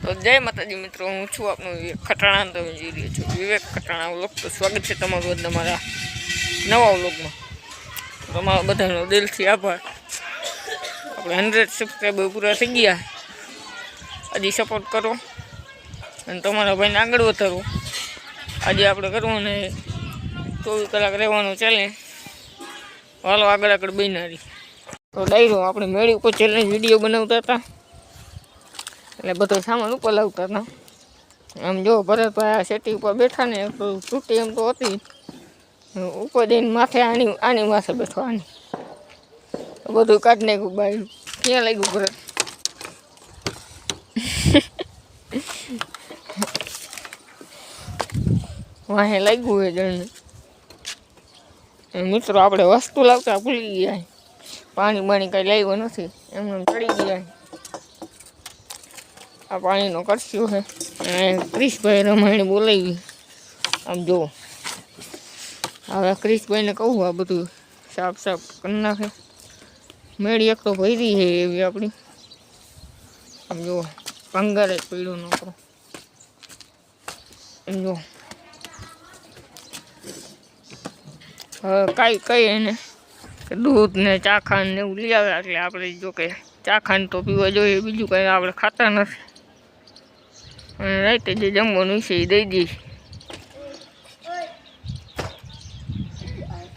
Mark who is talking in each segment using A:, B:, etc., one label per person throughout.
A: તો જય માતાજી મિત્રો, હું છું આપનો વિવેક ખટાણા. તમે જોઈ રહ્યા છો વિવેક ખટાણા વ્લોગ. તો સ્વાગત છે તમારું આજના મારા નવા વ્લોગમાં. તમારા બધાનો દિલથી આભાર. આપણે 100 સબસ્ક્રાઈબર પૂરા થઈ ગયા. હજી સપોર્ટ કરો અને તમારા ભાઈને આગળ વધારો. આજે આપણે કરવું ને 24 કલાક રહેવાનું ચેલેન્જ. હાલો આગળ બનાવી. તો ડાયરો આપણે મેળી ઉપર ચેલેન્જ વિડીયો બનાવતા હતા, એટલે બધો સામાન ઉપર લાવતા હતા. આમ જો ભરતભાઈ આ સેટી ઉપર બેઠા ને તૂટી એમ તો હતી, ઉપર જઈને માથે આની માથે બેઠો. આની બધું કાઢી નાખ્યું બાયું. ક્યાં લાગ્યું ભરત? વાહે લાગ્યું હોય જણને. મિત્રો આપણે વસ્તુ લાવતા ભૂલી ગયા. પાણી બાણી કાંઈ લાવ્યો નથી, એમને ચડી ગયા. આ પાણીનો કરસ્યો છે. અને ક્રિશભાઈ રમાણી બોલાવી. આમ જુઓ, હવે ક્રિશભાઈને કહું આ બધું સાફ કરી નાખે. મેળી એક તો ભરી છે એવી આપણી. આમ જુઓ, ભંગાર જ પીળો નોકરો. એમ જુઓ, હવે કઈ એને દૂધ ને ચાખાંડ ને એવું લઈ આવે. એટલે આપણે જો કે ચાખાંડ તો પીવા જોઈએ, બીજું કંઈ આપણે ખાતા નથી. અને રાતે જે જમવાનું છે એ દઈ દઈશ.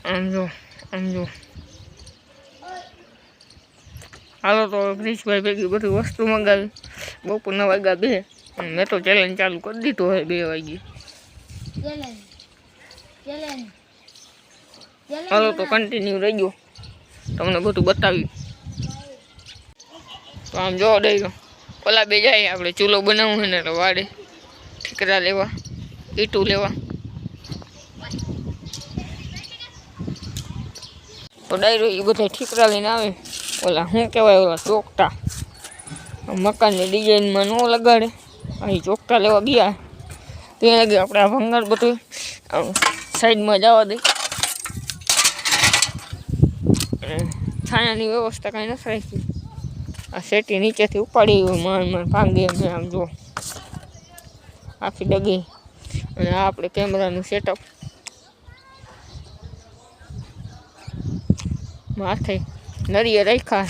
A: આમ જો હાલો તો ક્રિશભાઈ ભેગી બધી વસ્તુ મંગાવી. બપોરના વાગ્યા 2 અને મેં તો ચેલેન્જ ચાલુ કરી દીધો હોય 2 વાગ્યે. હાલો તો કન્ટિન્યુ રહી ગયો, તમને બધું બતાવી. તો આમ જોવા દઈ ગયો. ઓલા બે જાય, આપણે ચૂલો બનાવવું હોય ને એટલે વાડે ઠીકરા લેવા, ઈટું લેવા. તો ડાયરો એ બધા ઠીકરા લઈને આવે. ઓલા શું કહેવાય, ઓલા ચોકટા મકાનની ડિઝાઇનમાં ન લગાડે. અહીં ચોકટા લેવા ગયા ત્યાં લાગે આપણે આ ભંગાર બધું સાઈડમાં જવા દે. છાયાની વ્યવસ્થા કાંઈ નથી રાખી. આ સેટી નીચેથી ઉપાડી માન ભાંગી એમ. આમ જો આખી ડગી. અને આ આપણે કેમેરાનું સેટઅપ. માથે નળીએ રાખ્યા.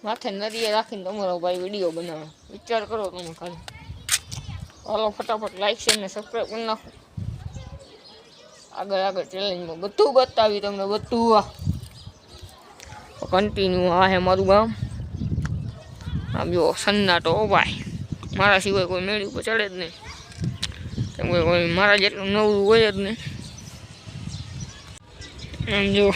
A: માથે નળીએ રાખીને તમારો ભાઈ વિડીયો બનાવે. વિચાર કરો તમે ખાલી. હાલો ફટાફટ લાઈક શેર ને સબસ્ક્રાઈબ કરી નાખો. આગળ ચેલેન્જમાં બધું બતાવી તમને, બધું. કન્ટિન્યુ. આ હે મારું ગામ. આમ જો સન્નાટો ભાઈ. મારા સિવાય કોઈ મેળી ઉપર ચડે જ નહીં, કેમ કે કોઈ મારા જેટલું નવરું હોય જ નહીં. આમ જો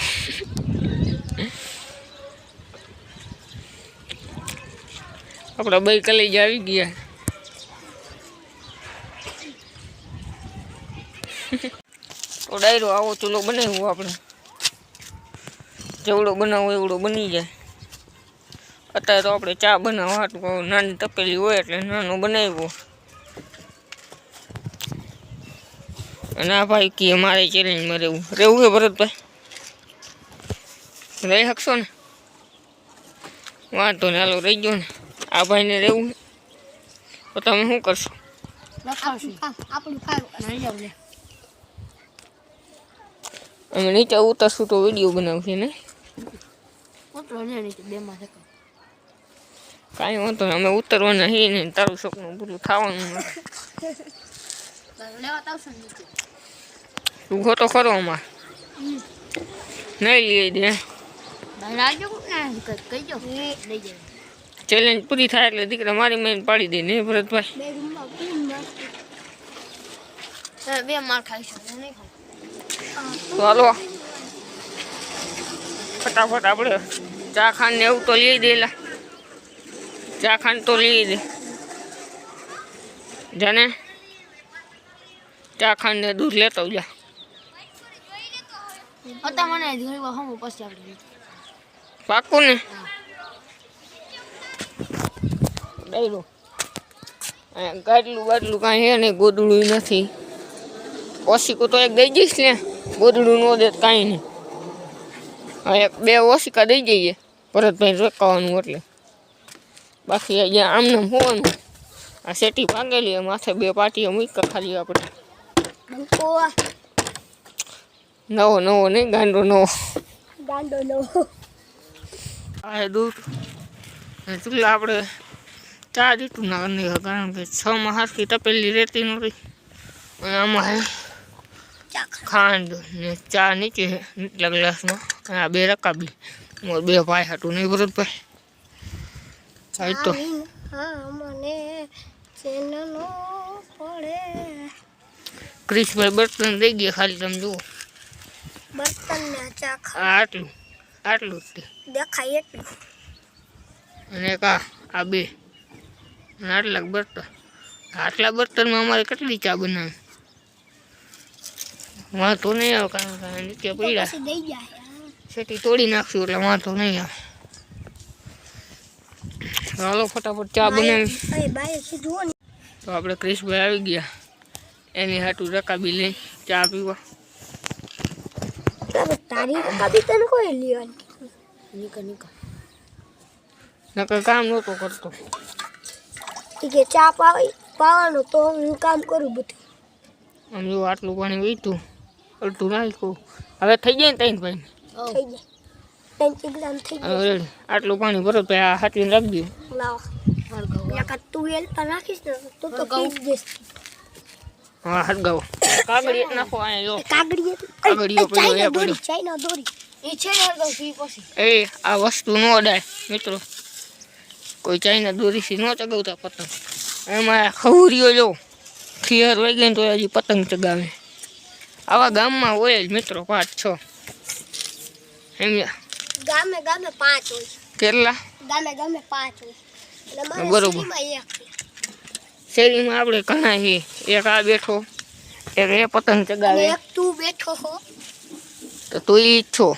A: આપણા 2 કલેજ આવી ગયા. તો ડાયરો આવો ચૂલો બનાવ્યો આપણે. જેવડો બનાવવો એવડો બની જાય. અત્યારે તો આપણે ચા બનાવવા હાટું નાની તપેલી હોય એટલે નાનો બનાવ્યો. અને આ ભાઈ કે મારે ચેલેન્જમાં રહેવું છે. ભરતભાઈ રહી શકશો ને? વાંધો ને, હાલો રહી ગયો ને. આ ભાઈને રહેવું તો તમે શું કરશો? અમે નીચે ઉતરશું તો વિડીયો બનાવશે ને. કાંઈ વાંધો નહીં, અમે ઉતરવાના છીએ ને. તારું સપનું પૂરું થવાનું નથી. તું ખોટો ખરો અમાર નહીં લઈ દે. ચેલેન્જ પૂરી થાય એટલે દીકરા મારી મેન પાડી દે ને ભરતભાઈ. 2 માર ખાઈશું. તો હાલો ફટાફટ આપણે ચા ખાંડ ને એવું તો લઈ દેલા. ચા ખાંડ તો લઈ દે જાને. ચા ખાંડ ને દૂધ લેતો જા. પાકું ને? ડાયરો ગાટલું બાટલું કાંઈ હે નહીં, ગોદડું નથી. ઓશિકું તો એક દઈ જઈશ ને, ગોદડું ન દે કાંઈ નહીં. 1-2 ઓશિકા દઈ જઈએ. ભરતભાઈ રોકાવાનું એટલે બાકી અહીંયા આમને હોવાનું આ સેટી ભાગેલી માથે 2 પાટીઓ મૂક્યા ખાલી આપણે નવો નહીં ગાંડો નવો આ દૂધ ચૂલા આપણે ચા દીધું ના નહીં કારણ કે 6 માં હારથી તપેલી રહેતી નથી અને આમાં ખાંડ ને ચા નીચે નીચલા ગ્લાસમાં આ 2 રકાબી 2 ભાઈ હાટું નહીં ભરતભાઈ આ તો ક્રિશભાઈ બર્તન દઈ ગયા ખાલી તમે જુઓ આટલું જ
B: દેખાય એટલું
A: અને આ 2 અને આટલા બર્તનમાં અમારે કેટલી ચા બનાવી વાંધો નહીં આવે કારણ કે નીચે પડ્યા સેટી તોડી નાખશું એટલે વાંધો નહીં આવે હાલો ફટાફટ ચા બનાવી તો આપણે ક્રિશભાઈ આવી ગયા એની હાટું રકાબી લઈ ચા પીવા નકર કામ નહોતો કરતો
B: ચા પાવાનું તો હું કામ કરું બધું
A: આમ જો આટલું પાણી વીતું અડધું નાખ્યું હવે થઈ જાય ને તૈન ભાઈ આટલું પાણી ભરો તો આ હાથવીને રાખી દઉં હા હરગાવો કાગડી નાખો અહીંયા જો એ આ વસ્તુ ન અડાય મિત્રો કોઈ ચાઇના દોરીથી ન ચગાવતા પતંગ એમાં ખવરીઓ જો ખીયર વહી ગઈ તો હજી પતંગ ચગાવે આવા ગામમાં હોય જ મિત્રો 5-6 સમજ્યા
B: ગામે 5 હોય
A: કેટલા
B: ગામે 5 હોય
A: બરોબર શેરીમાં આપણે ઘણા છીએ એક આ બેઠો એક એ પતંગ ચગાવે
B: એક તું બેઠો હો
A: તો તું ઈ છો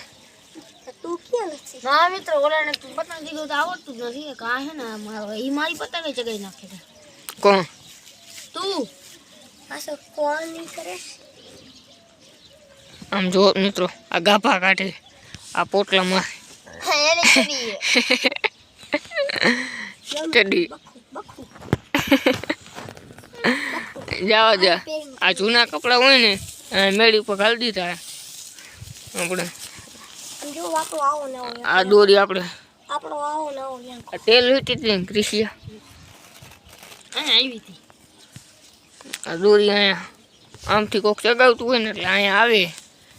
B: તું ક્યાં નથી
C: ના મિત્રો ઓલાને પતંગ દીધું તો આવડતું જ નથી કા હે ને ઈ મારી પતંગ ચગાઈ નાખે છે
A: કોણ
C: તું
B: આસો કોણ ની કરે
A: આમ જો મિત્રો આ ગાભા કાઢે આ પોટલામાં
C: એને ચડી
A: ચડી જાવા જા આ જૂના કપડા હોય ને મેળી ઉપર ઘાલી દીધા આપણે
B: જો વાતો આવો ને
A: આ દોરી આપણે
B: આપણો આવો ને આવો
A: આ તેલ વીટી હતી ક્રિશિયા
C: આવી હતી
A: આ દોરી અહીંયા આમથી કોક ચગાવતું હોય ને એટલે અહીંયા આવે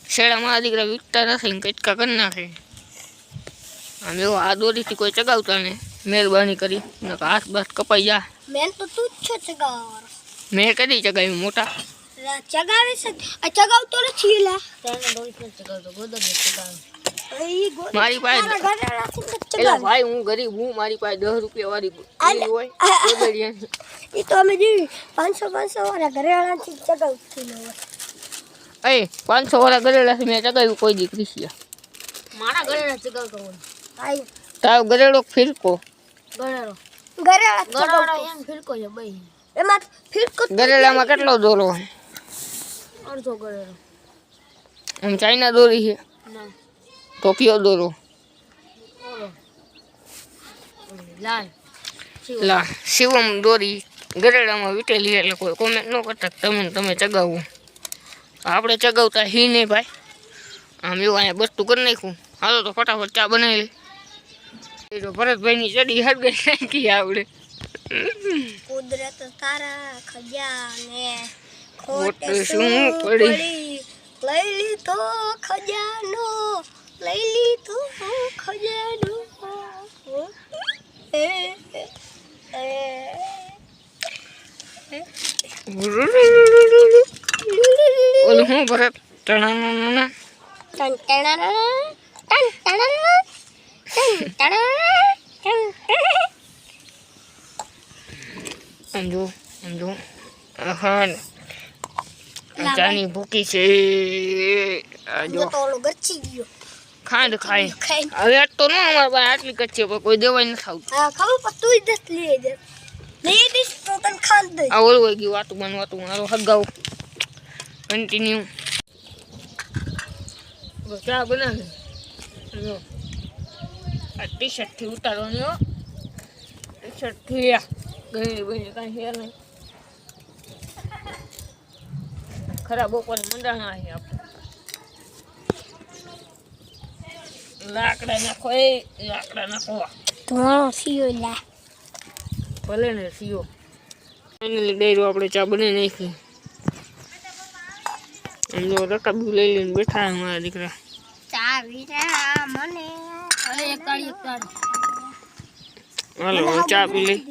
A: શેડા મારા દીકરા વીટતા નથી ને કચકા કરી નાખે આમ એવો આ દોરીથી કોઈ ચગાવતા ને મહેરબાની કરી હાથ બાથ કપાઈ જા
B: મેન તો તું જ છો ચગાવવાનો
A: મેં કદી ચગાવ્યું મોટા
B: ચગાવે છે આ ચગાવતો નથી લા
C: તેને દોરી પર ચગાવતો ગોદર ને ચગાવે
A: મારી પાસે એલા ભાઈ હું ગરીબ હું મારી પાસે 10 રૂપિયા વાળી હોય ગોદડિયા
B: એ તો અમે જી 500 વાળા ઘરેવાળાથી ચગાવતી ન હોય
A: એ 500 વાળા ગરેડાથી મેં ચગાવ્યું કોઈ દી ક્રિશિયા
C: મારા ગરેડા ચગાવતો હોય
B: આઈ
A: તારો ગરેડો ફિરકો
B: ગરેડા
C: એમ ફિરકો છે ભાઈ
B: એમાં ફિરકો
A: ગરેડામાં કેટલો દોરો હોય
C: અડધો ગરેડો
A: આમ ચાઇના દોરી છે
C: ના
A: તો કયો દોરો
C: ઓલો લાલ
A: લા શિવમ દોરી ગરેડામાં વીટેલી એટલે કોઈ કોમેન્ટ ન કરતા તમે ચગાવો આપણે ચગાવતા હી નહીં ભાઈ આમ એવું અહીંયા બસ્તું કરી નાખ્યું હાલો તો ફટાફટ ચા બનાવી લે એ તો ભરતભાઈની ચડી હરગઈ નાખી આવડે
B: કુદરત તારા ખજાને
A: ખોટ શું પડી
B: લઈ લીધો ખજાનો લઈ લીધો ખજાનો
A: ઓલું હું ભરત ટણા સમજો હા ચાની ભૂકી છે જો ખાંડ ખાય હવે આજ તો ન અમારે પાસે આટલી કચ્છી પણ કોઈ દેવાય નથી આવતું
B: ખબર પણ તું જ લઈ દે લઈ દઈશ તો તને ખાંડ દઈ
A: આ ઓલું ગયું વાતું મારો હગાવ કન્ટિન્યુ ચા બનાવે આ ટી શર્ટથી ઉતારવાની હો. ટી શર્ટથી ગઈ બની કાંઈ છે નહીં. ખરાબ બપોરે મંડાણા છે આપણે. લાકડા નાખો લાકડા નાખો.
B: ધોળો સીયો લા
A: ભલે ને સીઓ. ફાઇનલી ડાયરો આપણે ચા બનાવી નાખી. એમ જો રકાબી લઈ લઈને બેઠા મારા દીકરા.
B: ચા વિના મને
C: અરે એક કાળી
A: હાલો ચા પી લઈ.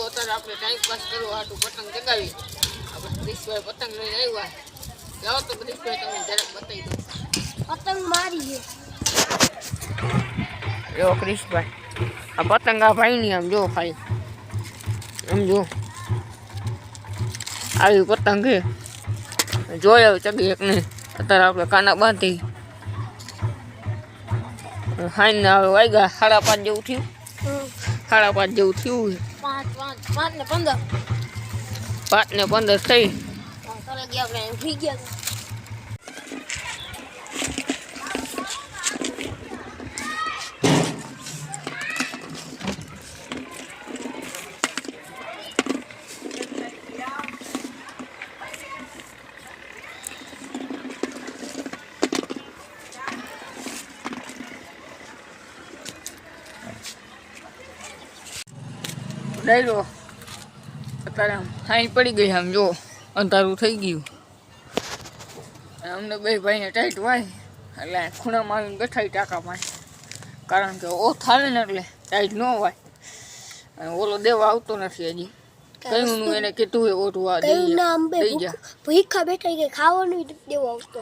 A: અત્યારે આપણે ટાઈમ પાસ કરવો હાટું પતંગ ચગાવી. આપણે ક્રિશભાઈ પતંગ લઈને આવ્યા. જાઓ તો ક્રિશભાઈ તમને જરાક બતાવી દો.
B: પતંગ મારી છે.
A: જો ક્રિશભાઈ આ પતંગ આ ભાઈની આમ જો ખાલી આમ જો આવી પતંગ છે. જોયા ચગી એક નહીં. અત્યારે આપણે કાના બાંધી હાઈને હવે વાગ્યા 5:30 જેવું થયું. 5:30 જેવું થયું છે.
C: 5 ને 15
A: 5 ને 15 થઈ.
C: ચાલે ગયા આપણે ઉઠી ગયા.
A: ડાયરો અત્યારે આમ હાઈ પડી ગઈ. આમ જો અંધારું થઈ ગયું. અમને બે ભાઈને ટાઈટ વાય એટલે ખૂણામાં આવીને બેઠા ટાંકામાં. કારણ કે ઓ થાલે ને એટલે ટાઈટ ન વાય. અને ઓલો દેવા આવતો નથી હજી. કયું એને કીધું એ ઓઢવા દઈ જા.
B: ભૂખા બેઠા કે ખાવાનું દેવો આવતો.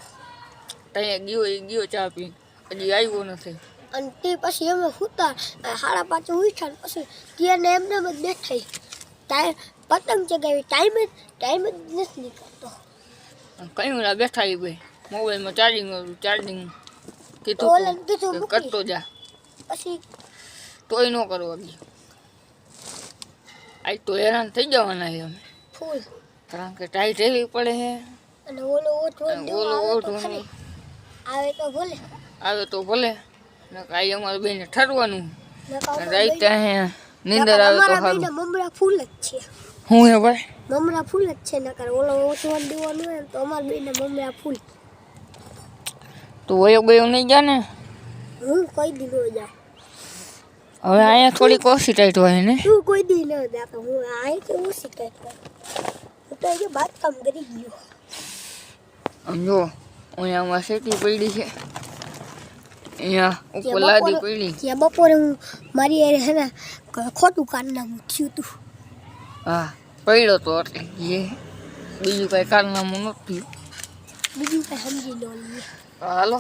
A: ત્યાં ગયો ચા પી હજી આવ્યો નથી.
B: અને તે પછી અમે સુતા 5:30 ઉઠ્યા ને પછી ત્યાં એમને જ બેઠા. ટાઈમ પતંગ ચગાવી ટાઈમ જ નથી નીકળતો.
A: કયું ના બેઠા એ ભાઈ મોબાઈલમાં ચાર્જિંગ
B: ઓલાને કીધું
A: કીધું
B: મૂકી.
A: કરતો જા.
B: પછી
A: તોય ન કરવા ગયો. આજ તો હેરાન થઈ જવાના છે અમે.
B: ફૂલ
A: કારણ કે ટાઈટ રહેવી પડે છે.
B: અને ઓલો ઓઠવાનું આવે તો ભલે
A: આવે તો ભલે. કાંઈ અમારે બેને ઠરવાનું.
B: નકા
A: રાઈતે નીંદર આવે તો સારું.
B: મમરા ફૂલ જ છે.
A: હું હે ભાઈ
B: મમરા ફૂલ જ છે. નકર ઓલો ઓઠવાનું દેવાનું હોય ને તો અમારા બેને મમરા ફૂલ.
A: તું વયો ગયો નહીં જા ને.
B: હું કોઈ દી ન જાઉં.
A: હવે અહીંયા થોડીક ઓછી ટાઈટ હોય ને.
B: તું કોઈ દી ન જાતો. હું આઈ કે ઓછી કઈ હું તો એ બાત કામ કરી ગયો.
A: આમ જો અહીંયામાં સેટી પડી છે. અહીંયા ઉપર લાદી પડી.
B: ત્યાં બપોરે હું મારી યાર હે ને ખોટું કારનામું થયું હતું.
A: હા પડ્યો તો એટલે જે બીજું કાંઈ કારનામું નથી.
B: બીજું કઈ સમજી લો લઈએ.
A: હાલો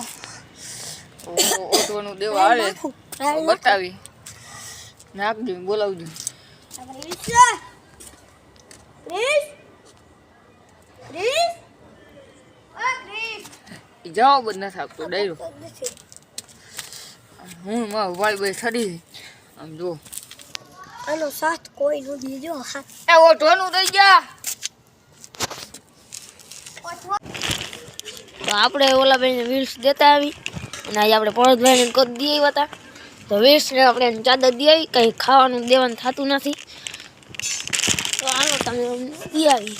A: ઓટવાનું દેવા આવે બતાવી નાખજો બોલાવજો. જવાબ જ નથી આપતો ડાયરો. હું મારો ભાઈ ભાઈ ઠરી આમ જો
B: આનો સાથ કોઈ નો દીજો હાથ.
A: એ ઓટવાનું થઈ ગયા.
C: તો આપણે ઓલા ભાઈને વીલ્સ દેતા આવી અને આજે આપણે પરદભાઈને કરી દઈ આવ્યા હતા. તો વીલ્સને આપણે ચાદર દઈ આવી. કંઈ ખાવાનું દેવાનું થતું નથી. તો હાલો તમે દઈ આવી.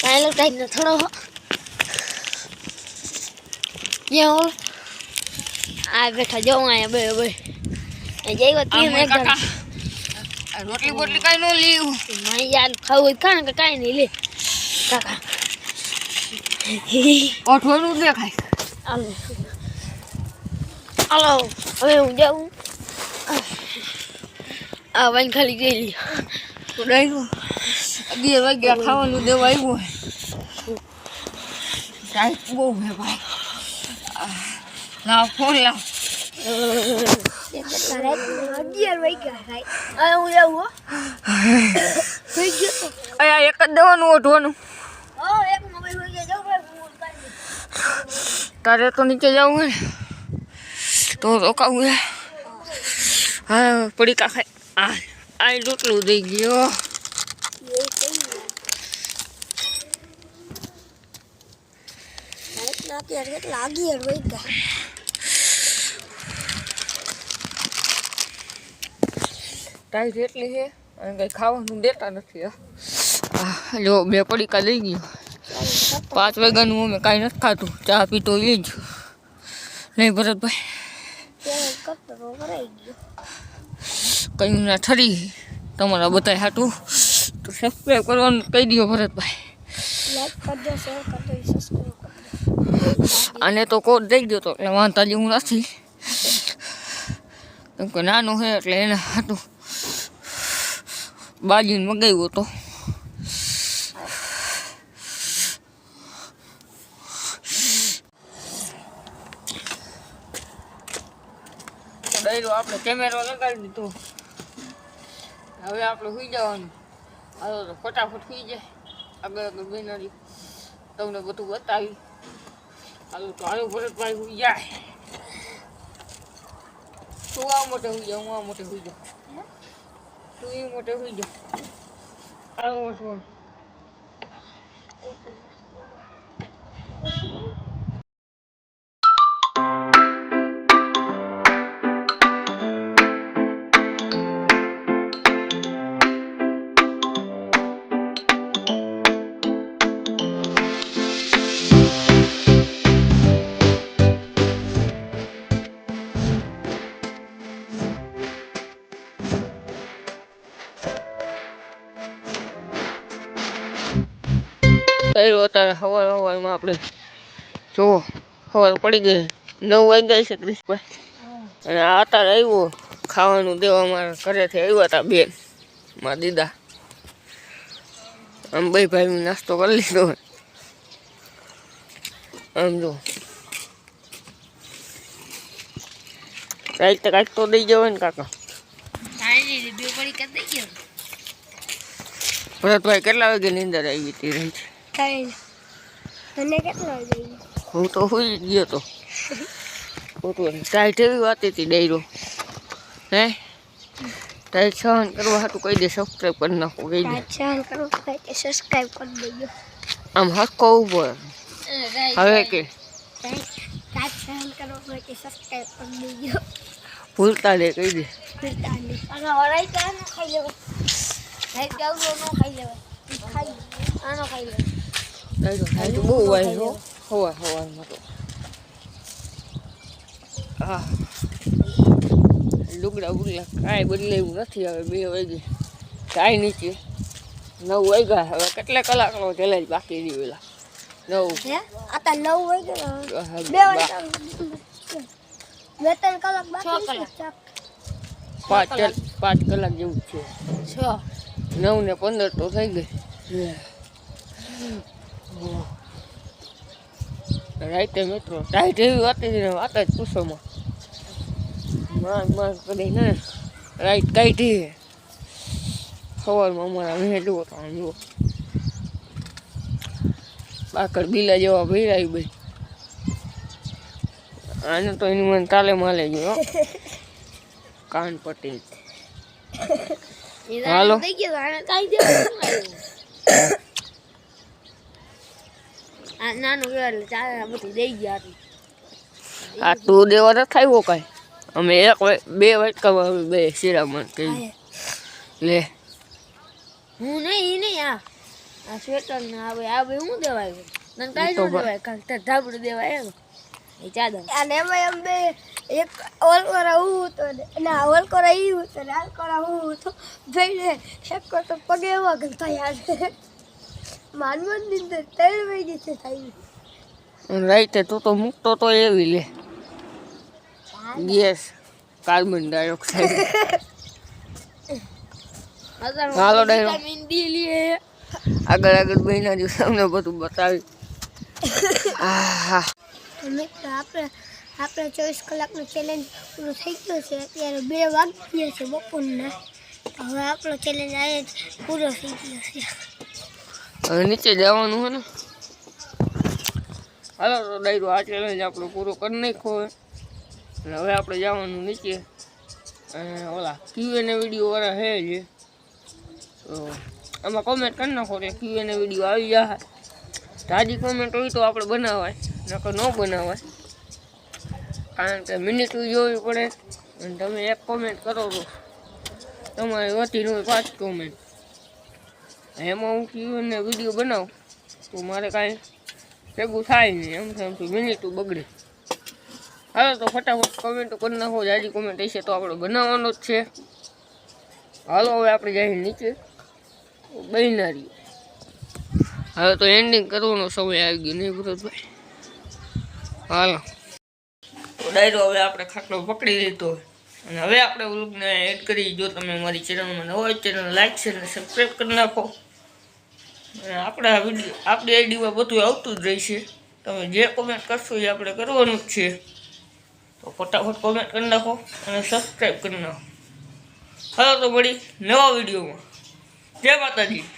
C: કાંઈ ટાઈટ ને થોડો ક્યાં હો આ બેઠા જવું અહીંયા બે જઈ
A: રોટલી બોટલી કઈ ન લીધું.
C: યાર ખાવું હોય ખા ને કાંઈ નહીં લે કાકા.
A: ઓઠવાનું દેખાય.
C: હાલો હાલો હવે હું જાઉં. આ વાઈન ખાલી ગયેલી
A: તો ડાયરો 11 વાગ્યા ખાવાનું દેવા આવ્યું હોય. ટાઈટ બહુ હે ભાઈ. લાવ ફોન લાવ.
B: 11 વાગ્યા ભાઈ.
C: હવે હું જાઉં હો.
A: અહીંયા એક જ દેવાનું ઓઢવાનું.
B: એક મોબાઈલ હોય કે જાવ ભાઈ
A: તારે તો નીચે જવું હોય ને તો રોકાવું હે હા પડી કાખે આ રોટલું દઈ ગયો
B: અત્યારે કેટલા 11 વાગ્યા
A: ટાઈટ એટલી છે અને કંઈ ખાવાનું દેતા નથી જો 2 પડીકા દઈ ગયો 5 વાગ્યાનું અમે કાંઈ નથી ખાતું ચા પીતો એ જ નહીં ભરતભાઈ કયું ના ઠરી તમારા બધા હાટું તો સબસ્ક્રાઈબ કરવાનું કહી દો ભરતભાઈ
B: લાઈક કરજો શેર કરજો સબસ્ક્રાઇબ કરજો
A: આને તો કોડ દઈ ગયો તો એટલે વાંધા જેવું નથી કેમ કે નાનું છે એટલે એને હાટું બાજીને મગાવ્યો હતો ડાયરો આપણે કેમેરો લગાડી દીધો હવે આપણે સુઈ જવાનું હાલો તો ફટાફટ સુઈ જાય આગળ આગળ બેનારી તમને બધું બતાવી હાલો તો હાલો ભરતભાઈ સુઈ જાય તું આ મોટે સુઈ જાઉં હું આ મોટે સુઈ જાઉં તું એ મોટે સુઈ જાઉં હાલો શું અત્યારે સવારમાં આપણે જુઓ સવાર પડી ગઈ 9 વાગ્યા છે ક્રિશભાઈ અને આ અત્યારે આવ્યો ખાવાનું દેવા મારા ઘરેથી આવ્યા હતા બેન મારા દીદા આમ બે ભાઈ નાસ્તો કરી લીધો આમ જો રાઈટ કાંઈક તો દઈ જવાય ને કાકા ભરતભાઈ કેટલા વાગે નીંદર આવી હતી રહી છે
B: તને કેટલા વાગે
A: હું તો સુઈ ગયો તો ટાઈટ એવી વાત હતી ડાયરો હે ટાઈટ સહન કરવા હાટું કહી દે સબસ્ક્રાઈબ કરી નાખો કહી દે
B: સહન કરો કે સબસ્ક્રાઇબ કરી દેજો
A: આમ હક્કો ઉભો હવે કે
B: ટાઈટ સહન કરો કે સબસ્ક્રાઇબ કરી દેજો
A: ભૂલતા દે કહી દે
B: ભૂલતા નહીં અને હરાઈ ચા ન ખાઈ લેવા રાઈટ ગાઉલો ન ખાઈ લેવા ખાઈ આનો ખાઈ લેવા
A: ટાઈટ બહુ વાય હો હવામાં તો હા લુગડા બુગડા કાંઈ બદલાયું નથી હવે 2 વાગે કાંઈ નીચે 9 વાગ્યા હવે કેટલા કલાકનો ચેલેન્જ બાકી દીધેલા 9
B: આતા 9 વાગ્યા 2 વાગ્યા 2-3 કલાક બાકી છે
A: 5 કલાક જેવું છે 9 ને 15 તો થઈ ગઈ રાઈતે મિત્રો ટાઈટ એવી વાત જ પૂછોમાં માર કરી ને રાઈટ કાઢી સવારમાં અમારા મેં જુઓ તો આમ જુઓ બાકર બીલા જેવા ભેરાય ભાઈ આને તો એની મને તાલે માલે ગયો કાન પટેલ હાલો
C: નાનું એટલે ચાલે બધી દઈ ગયા
A: આ તું દેવા નથી આવ્યો કાંઈ અમે 2 વાટકામાં અમે 2 શિરામણ કહી લે
C: હું નહીં આ સ્વેટર ને આ બે હું દેવાય તને કાંઈ ન દેવાય કાંઈ ધાબડું દેવાય એ ચાદર
B: અને એમાં એમ બે એક ઓલકોરા હું તો ના ઓલકોરા ઈ હું તો ઓલકોરા હું તો જઈને શેકો તો પગે એવા ગલતા યાર માનવન નિંદર 3 વાગે છે થઈ
A: રાઈતે તું તો મૂકતો તો એવી લે ગેસ કાર્બન ડાયોક્સાઇડ હાલો ડાયરો આગળ બહેના જો તમને બધું બતાવી
B: મિત્રો આપણે 24 કલાકનો ચેલેન્જ પૂરો થઈ ગયો છે અત્યારે 2 વાગ્યા છે બપોરના હવે આપણો ચેલેન્જ આ પૂરો થઈ ગયો છે
A: હવે નીચે જવાનું હે ને. હાલો તો ડાયરો આ ચેલેન્જ આપણો પૂરો કરી નાખ્યો એટલે હવે આપણે જવાનું નીચે. અને ઓલા ક્યુએને વિડીયો વાળા છે જે, તો આમાં કોમેન્ટ કરી નાખો કે ક્યુએને વિડીયો આવી જાય. તાજી કોમેન્ટ હોય તો આપણે બનાવાય, નકર ન બનાવાય, કારણ કે મિનિટ જોવી પડે. અને તમે એક કોમેન્ટ કરો તો તમારે વધી હોય 5 કોમેન્ટ. એમાં હું ક્યુએને વિડીયો બનાવું તો મારે કાંઈ ભેગું થાય નહીં, એમ થાય તો મિનિટ બગડે. હાલો તો ફટાફટ કોમેન્ટો કરી નાખો, જાજી કોમેન્ટ હશે તો આપણે બનાવવાનો જ છે. હાલો હવે આપણે જઈએ નીચે બહેનારી. હવે તો એન્ડિંગ કરવાનો સમય આવી ગયો નહીં ભરતભાઈ? હાલો તો ડાયરો હવે આપણે ખાટલો પકડી લીધો અને હવે આપણે વ્લોગને એડ કરી. જો તમે મારી ચેનલમાં નવો હોય ચેનલ લાઈક છે અને સબસ્ક્રાઈબ કરી નાખો. અને આપણા વિડીયો આપણી આઈડીમાં બધું આવતું જ રહેશે. તમે જે કોમેન્ટ કરશો એ આપણે કરવાનું જ છે. તો ફટાફટ કોમેન્ટ કરી નાખો અને સબસ્ક્રાઈબ કરી નાખો. હાલો તો મળી નવા વિડીયોમાં. જય માતાજી.